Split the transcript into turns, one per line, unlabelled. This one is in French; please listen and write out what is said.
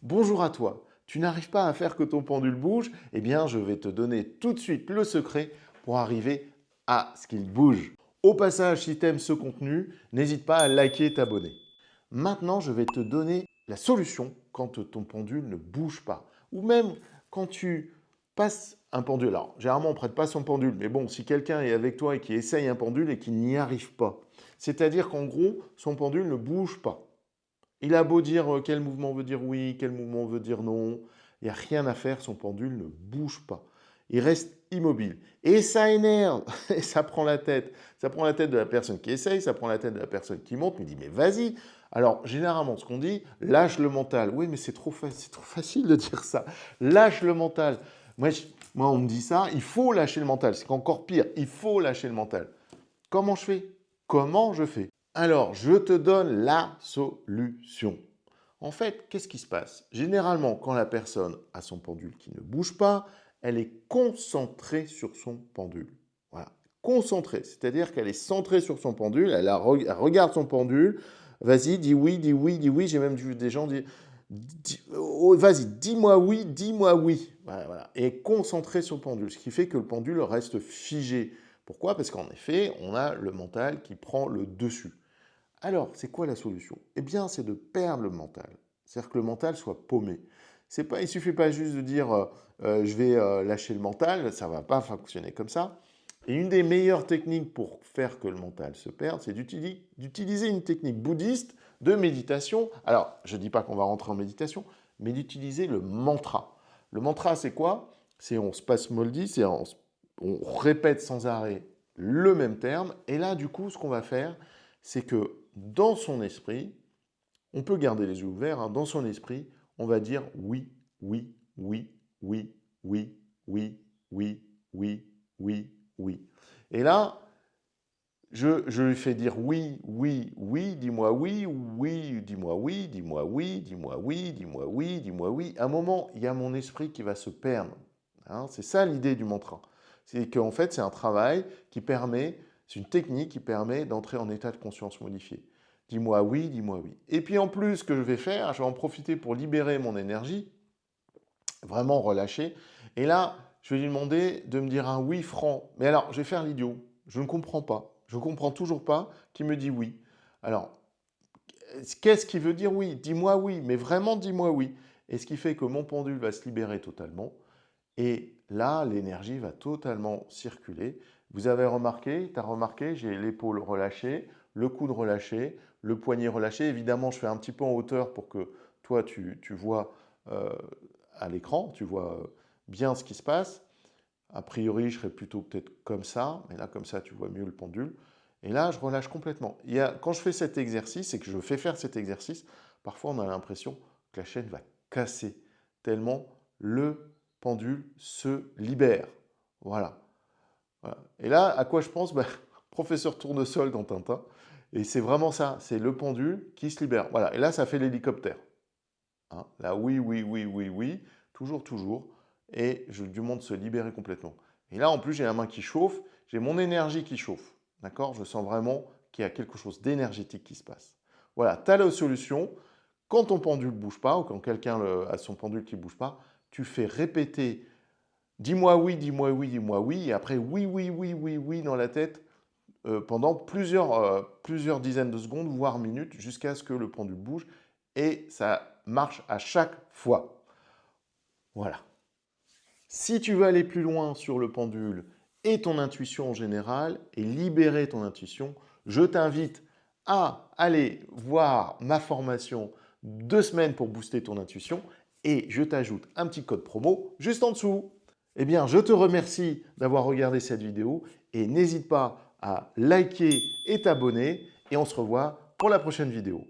Bonjour à toi. Tu n'arrives pas à faire que ton pendule bouge? Eh bien, je vais te donner tout de suite le secret pour arriver à ce qu'il bouge. Au passage, si tu aimes ce contenu, n'hésite pas à liker et t'abonner. Maintenant, je vais te donner la solution quand ton pendule ne bouge pas. Ou même quand tu passes un pendule. Alors, généralement, on ne prête pas son pendule. Mais bon, si quelqu'un est avec toi et qui essaye un pendule et qui n'y arrive pas, c'est-à-dire qu'en gros, son pendule ne bouge pas. Il a beau dire quel mouvement veut dire oui, quel mouvement veut dire non, il n'y a rien à faire, son pendule ne bouge pas. Il reste immobile. Et ça énerve, et ça prend la tête. Ça prend la tête de la personne qui essaye, ça prend la tête de la personne qui monte, mais dit mais vas-y. Alors généralement ce qu'on dit, lâche le mental. Oui mais c'est trop facile de dire ça. Lâche le mental. Moi on me dit ça, il faut lâcher le mental. C'est encore pire, il faut lâcher le mental. Comment je fais? Comment je fais? Alors, je te donne la solution. En fait, qu'est-ce qui se passe? Généralement, quand la personne a son pendule qui ne bouge pas, elle est concentrée sur son pendule. Voilà, concentrée, c'est-à-dire qu'elle est centrée sur son pendule, elle regarde son pendule, vas-y, dis oui, dis oui, dis oui. J'ai même vu des gens dire, oh, vas-y, dis-moi oui, dis-moi oui. Voilà, voilà. Et concentrée sur le pendule, ce qui fait que le pendule reste figé. Pourquoi? Parce qu'en effet, on a le mental qui prend le dessus. Alors, c'est quoi la solution? Eh bien, c'est de perdre le mental. C'est-à-dire que le mental soit paumé. Il ne suffit pas juste de dire je vais lâcher le mental, ça ne va pas fonctionner comme ça. Et une des meilleures techniques pour faire que le mental se perde, c'est d'utiliser une technique bouddhiste de méditation. Alors, je ne dis pas qu'on va rentrer en méditation, mais d'utiliser le mantra. Le mantra, c'est quoi? C'est on se passe moldy, on répète sans arrêt le même terme. Et là, du coup, ce qu'on va faire, c'est que dans son esprit, on peut garder les yeux ouverts, hein, dans son esprit, on va dire oui, oui, oui, oui, oui, oui, oui, oui, oui, oui. Et là, je lui fais dire oui, oui, oui, dis-moi oui, oui, dis-moi oui, dis-moi oui, dis-moi oui, dis-moi oui, dis-moi oui. À un moment, il y a mon esprit qui va se perdre. Hein, c'est ça l'idée du mantra. C'est qu'en fait, c'est un travail qui permet, c'est une technique qui permet d'entrer en état de conscience modifié. Dis-moi oui, dis-moi oui. Et puis en plus, ce que je vais faire, je vais en profiter pour libérer mon énergie, vraiment relâcher. Et là, je vais lui demander de me dire un oui franc. Mais alors, je vais faire l'idiot. Je ne comprends pas. Je ne comprends toujours pas qui me dit oui. Alors, qu'est-ce qui veut dire oui? Dis-moi oui, mais vraiment dis-moi oui. Et ce qui fait que mon pendule va se libérer totalement. Et là, l'énergie va totalement circuler. Vous avez remarqué, tu as remarqué, j'ai l'épaule relâchée, le coude relâché, le poignet relâché. Évidemment, je fais un petit peu en hauteur pour que toi, tu vois à l'écran, tu vois bien ce qui se passe. A priori, je serais plutôt peut-être comme ça, mais là, comme ça, tu vois mieux le pendule. Et là, je relâche complètement. Quand je fais cet exercice et que je fais faire cet exercice, parfois, on a l'impression que la chaîne va casser, tellement le pendule se libère. Voilà. Voilà. Et là, à quoi je pense? Professeur Tournesol dans Tintin. Et c'est vraiment ça, c'est le pendule qui se libère. Voilà. Et là, ça fait l'hélicoptère. Hein, là, oui, oui, oui, oui, oui, toujours, toujours. Et je lui demande de se libérer complètement. Et là, en plus, j'ai la main qui chauffe, j'ai mon énergie qui chauffe. D'accord? Je sens vraiment qu'il y a quelque chose d'énergétique qui se passe. Voilà, tu as la solution. Quand ton pendule ne bouge pas, ou quand quelqu'un a son pendule qui ne bouge pas, tu fais répéter dis-moi oui, dis-moi oui, dis-moi oui, et après oui, oui, oui, oui, oui dans la tête pendant plusieurs dizaines de secondes, voire minutes, jusqu'à ce que le pendule bouge. Et ça marche à chaque fois. Voilà. Si tu veux aller plus loin sur le pendule et ton intuition en général, et libérer ton intuition, je t'invite à aller voir ma formation 2 semaines pour booster ton intuition, et je t'ajoute un petit code promo juste en dessous. Eh bien, je te remercie d'avoir regardé cette vidéo et n'hésite pas à liker et t'abonner et on se revoit pour la prochaine vidéo.